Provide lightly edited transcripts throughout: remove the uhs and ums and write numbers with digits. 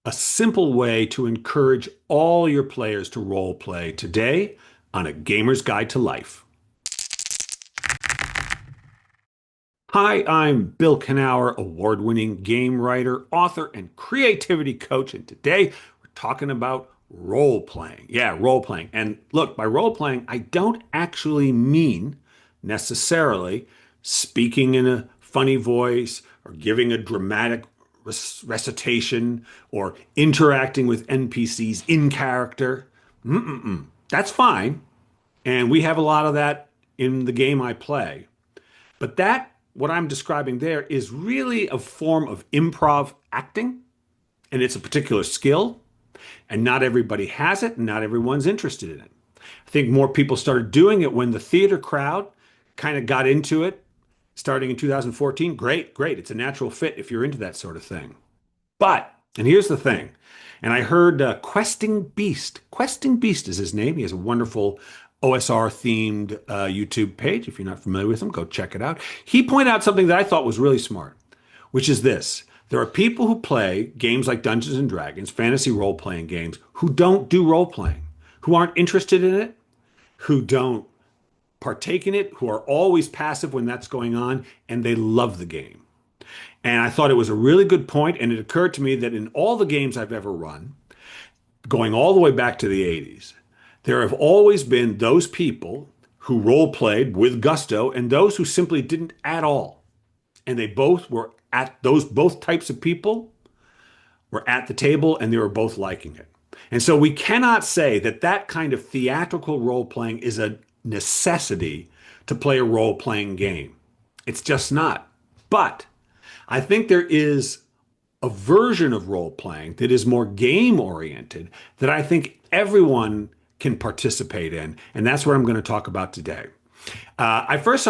a simple way to encourage all your players to role play today on A Gamer's Guide to Life. Hi, I'm Bill Kenower, award-winning game writer, author, and creativity coach, and today we're talking about role playing. Yeah, role playing. And look, by role playing, I don't actually mean necessarily speaking in a funny voice or giving a dramatic recitation or interacting with NPCs in character. That's fine. And we have a lot of that in the game I play. But what I'm describing there, is really a form of improv acting, and it's a particular skill, and not everybody has it, and not everyone's interested in it. I think more people started doing it when the theater crowd kind of got into it starting in 2014. Great, great. It's a natural fit if you're into that sort of thing. But, and here's the thing, and I heard Questing Beast is his name. He has a wonderful OSR themed YouTube page. If you're not familiar with him, go check it out. He pointed out something that I thought was really smart, which is this. There are people who play games like Dungeons and Dragons, fantasy role playing games, who don't do role playing, who aren't interested in it, who don't partake in it, who are always passive when that's going on, and they love the game. And I thought it was a really good point, and it occurred to me that in all the games I've ever run, going all the way back to the 80s, there have always been those people who role played with gusto and those who simply didn't at all. And they both were both types of people were at the table and they were both liking it. And so we cannot say that that kind of theatrical role playing is a necessity to play a role playing game. It's just not. But I think there is a version of role playing that is more game oriented that I think everyone can participate in. And that's what I'm going to talk about today. I first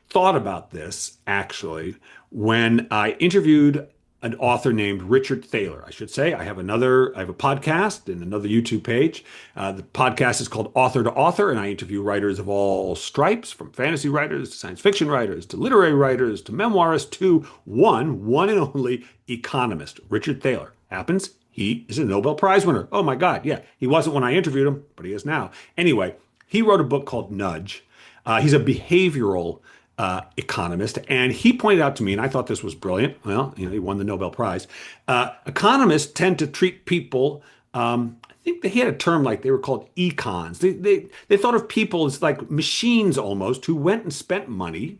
thought about this actually when I interviewed an author named Richard Thaler. I should say I have a podcast and another YouTube page. The podcast is called Author to Author, and I interview writers of all stripes, from fantasy writers to science fiction writers to literary writers to memoirists to one and only economist, Richard Thaler. He is a Nobel Prize winner. Oh my God, yeah. He wasn't when I interviewed him, but he is now. Anyway, he wrote a book called Nudge. He's a behavioral economist, and he pointed out to me, and I thought this was brilliant. Well, he won the Nobel Prize. Economists tend to treat people. I think that he had a term like they were called econs. They thought of people as like machines almost who went and spent money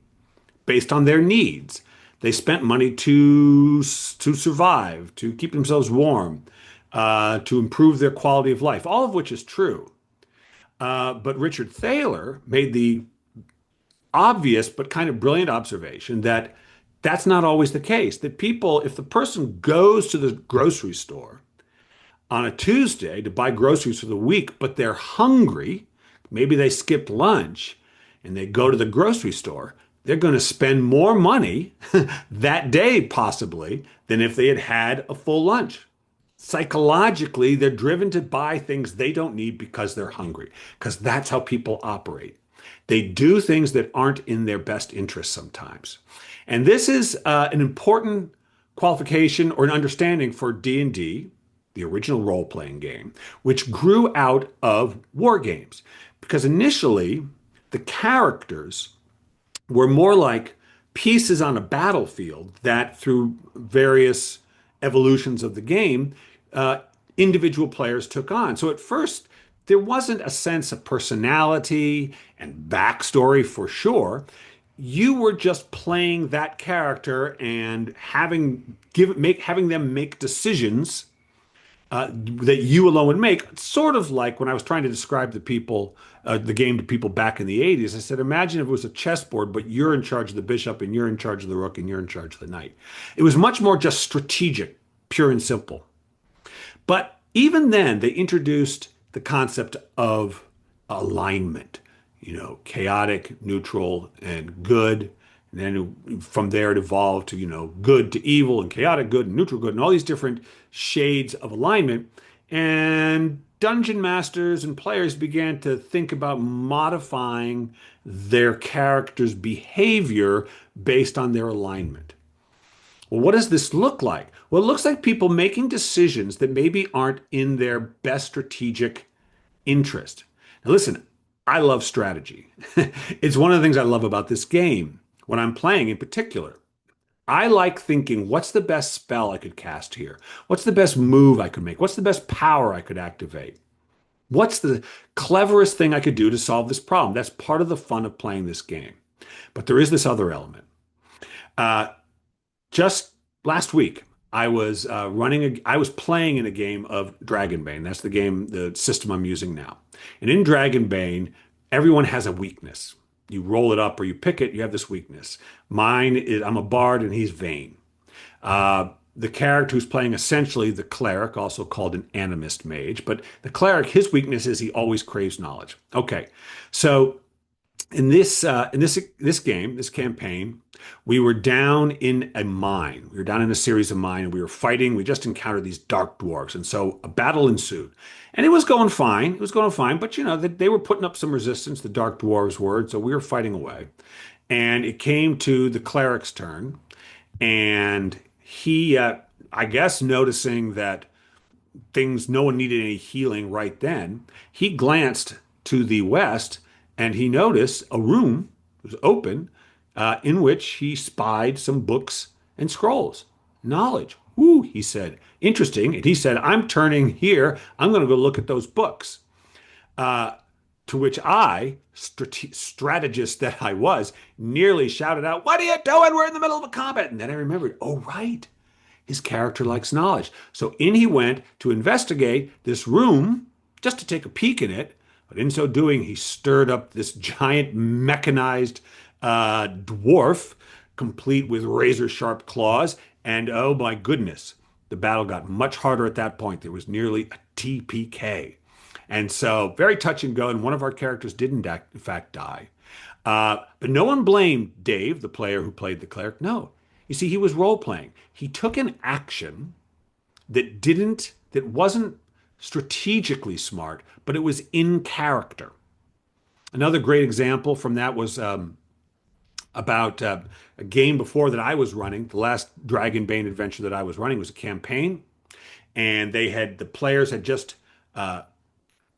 based on their needs. They spent money to survive, to keep themselves warm, to improve their quality of life. All of which is true. But Richard Thaler made the obvious but kind of brilliant observation that that's not always the case. That people, if the person goes to the grocery store on a Tuesday to buy groceries for the week, but they're hungry, maybe they skipped lunch and they go to the grocery store, they're going to spend more money that day possibly than if they had had a full lunch. Psychologically, they're driven to buy things they don't need because they're hungry, because that's how people operate. They do things that aren't in their best interest sometimes. And this is an important qualification or an understanding for D&D, the original role-playing game, which grew out of war games. Because initially, the characters were more like pieces on a battlefield that, through various evolutions of the game, individual players took on. So at first, there wasn't a sense of personality and backstory for sure. You were just playing that character and having them make decisions that you alone would make. Sort of like when I was trying to describe the game to people back in the 80s. I said, imagine if it was a chessboard, but you're in charge of the bishop and you're in charge of the rook and you're in charge of the knight. It was much more just strategic, pure and simple. But even then, they introduced the concept of alignment, chaotic, neutral, and good. And then from there it evolved to, good to evil and chaotic good and neutral good and all these different shades of alignment. And dungeon masters and players began to think about modifying their character's behavior based on their alignment. Well, what does this look like? Well, it looks like people making decisions that maybe aren't in their best strategic interest. Now, listen, I love strategy. It's one of the things I love about this game when I'm playing in particular. I like thinking, what's the best spell I could cast here? What's the best move I could make? What's the best power I could activate? What's the cleverest thing I could do to solve this problem? That's part of the fun of playing this game. But there is this other element. Uh, just last week, I was playing in a game of Dragonbane. That's the system I'm using now. And in Dragonbane, everyone has a weakness. You roll it up or you pick it, you have this weakness. Mine is I'm a bard and he's vain. The character who's playing essentially the cleric, also called an animist mage, but the cleric, his weakness is he always craves knowledge. Okay, so in this game, this campaign, we were down in a mine. We were down in a series of mine, and we were fighting. We just encountered these dark dwarves, and so a battle ensued. And it was going fine. It was going fine, but they were putting up some resistance. The dark dwarves were, so we were fighting away. And it came to the cleric's turn, and he, I guess, noticing that no one needed any healing right then, he glanced to the west and he noticed a room was open in which he spied some books and scrolls. Knowledge. Ooh, he said. Interesting. And he said, I'm turning here. I'm going to go look at those books. Uh, to which I, strategist that I was, nearly shouted out, What are you doing? We're in the middle of a combat. And then I remembered, oh, right. His character likes knowledge. So in he went to investigate this room just to take a peek in it. But in so doing, he stirred up this giant mechanized dwarf, complete with razor sharp claws. And oh my goodness, the battle got much harder at that point. There was nearly a TPK. And so very touch and go. And one of our characters did in fact die. But no one blamed Dave, the player who played the cleric. No. You see, he was role playing. He took an action that wasn't strategically smart, but it was in character. Another great example from that was about a game before that I was running. The last Dragonbane adventure that I was running was a campaign, and the players had just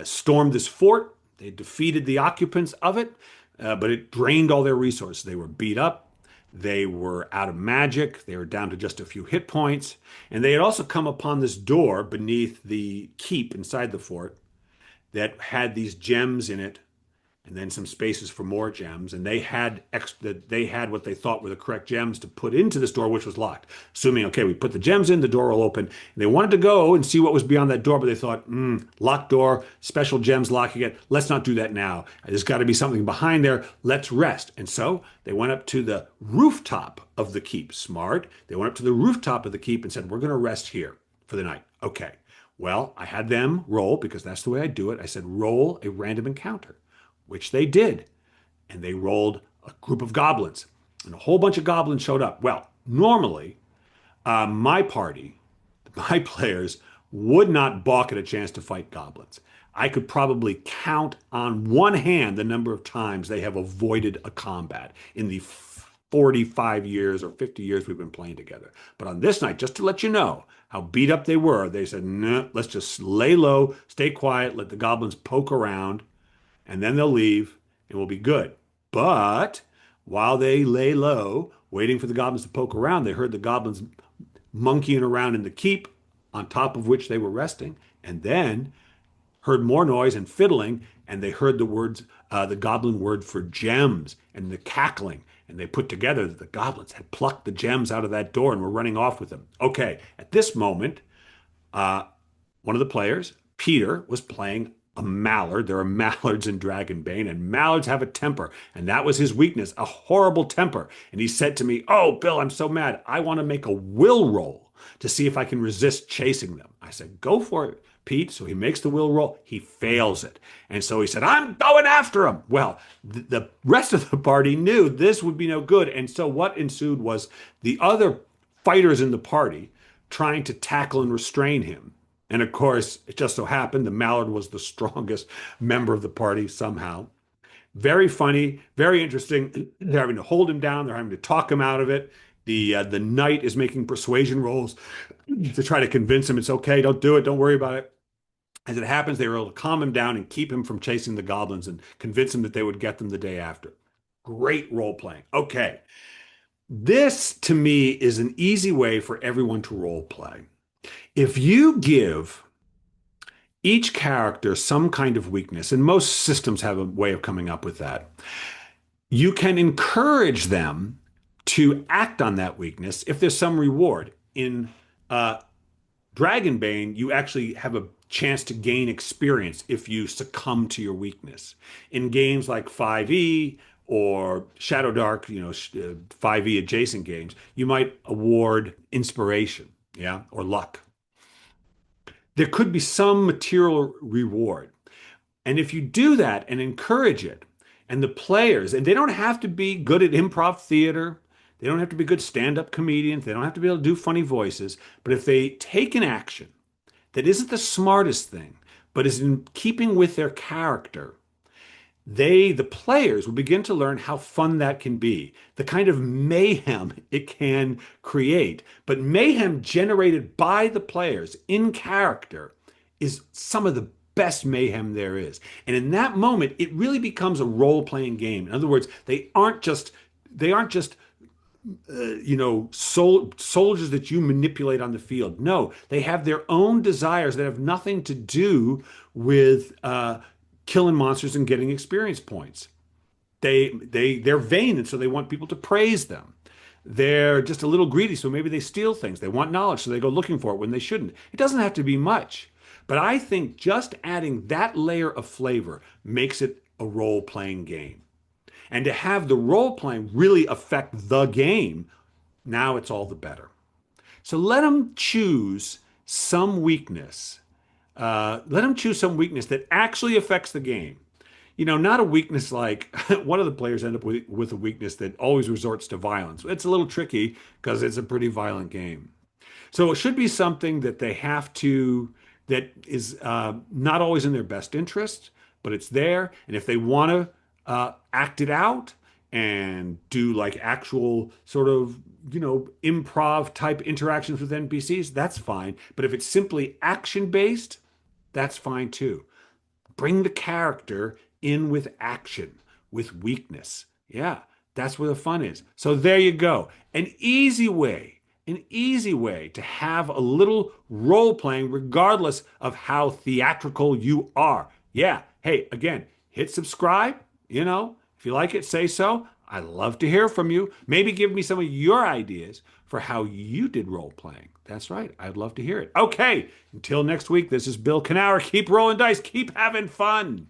stormed this fort. They defeated the occupants of it, but it drained all their resources. They were beat up. They were out of magic. They were down to just a few hit points. And they had also come upon this door beneath the keep inside the fort that had these gems in it and then some spaces for more gems. And they had what they thought were the correct gems to put into this door, which was locked. Assuming, okay, we put the gems in, the door will open. And they wanted to go and see what was beyond that door, but they thought, locked door, special gems locking it. Let's not do that now. There's got to be something behind there. Let's rest. And so they went up to the rooftop of the keep. Smart. They went up to the rooftop of the keep and said, we're going to rest here for the night. Okay. Well, I had them roll, because that's the way I do it. I said, roll a random encounter, which they did. And they rolled a group of goblins. And a whole bunch of goblins showed up. Well, normally, my party, my players, would not balk at a chance to fight goblins. I could probably count on one hand the number of times they have avoided a combat in the 45 years or 50 years we've been playing together. But on this night, just to let you know how beat up they were, they said, no, let's just lay low, stay quiet, let the goblins poke around, and then they'll leave and we'll be good. But while they lay low, waiting for the goblins to poke around, they heard the goblins monkeying around in the keep, on top of which they were resting, and then heard more noise and fiddling, and they heard the goblin word for gems and the cackling. And they put together that the goblins had plucked the gems out of that door and were running off with them. Okay, at this moment, one of the players, Peter, was playing a mallard. There are mallards in Dragonbane, and mallards have a temper, and that was his weakness, a horrible temper. And he said to me, "Oh, Bill, I'm so mad. I want to make a will roll to see if I can resist chasing them." I said, "Go for it, Pete." So he makes the will roll. He fails it. And so he said, "I'm going after him." Well, the rest of the party knew this would be no good. And so what ensued was the other fighters in the party trying to tackle and restrain him. And of course, it just so happened the mallard was the strongest member of the party somehow. Very funny, very interesting. They're having to hold him down. They're having to talk him out of it. The knight is making persuasion rolls to try to convince him it's okay, don't do it, don't worry about it. As it happens, they were able to calm him down and keep him from chasing the goblins and convince him that they would get them the day after. Great role playing. Okay. This to me is an easy way for everyone to role play. If you give each character some kind of weakness, and most systems have a way of coming up with that, you can encourage them to act on that weakness if there's some reward. In uh, Dragonbane, you actually have a chance to gain experience if you succumb to your weakness. In games like 5e or Shadow Dark, 5e adjacent games, you might award inspiration, yeah, or luck. There could be some material reward. And if you do that and encourage it, and the players, and they don't have to be good at improv theater, they don't have to be good stand-up comedians, they don't have to be able to do funny voices, but if they take an action that isn't the smartest thing, but is in keeping with their character, the players, will begin to learn how fun that can be, the kind of mayhem it can create. But mayhem generated by the players in character is some of the best mayhem there is. And in that moment, it really becomes a role-playing game. In other words, they aren't just soldiers that you manipulate on the field. No, they have their own desires that have nothing to do with killing monsters and getting experience points. They're vain, and so they want people to praise them. They're just a little greedy, so maybe they steal things. They want knowledge, so they go looking for it when they shouldn't. It doesn't have to be much, but I think just adding that layer of flavor makes it a role-playing game. And to have the role playing really affect the game, now it's all the better. So let them choose some weakness. Let them choose some weakness that actually affects the game. Not a weakness like one of the players end up with a weakness that always resorts to violence. It's a little tricky because it's a pretty violent game. So it should be something that they have to, that is not always in their best interest, but it's there. And if they want to act it out and do like actual sort of, improv type interactions with NPCs, that's fine. But if it's simply action based, that's fine too. Bring the character in with action, with weakness. Yeah, that's where the fun is. So there you go. An easy way to have a little role playing, regardless of how theatrical you are. Yeah. Hey, again, hit subscribe. If you like it, say so. I love to hear from you. Maybe give me some of your ideas for how you did role playing. That's right. I'd love to hear it. Okay. Until next week, this is Bill Canower. Keep rolling dice. Keep having fun.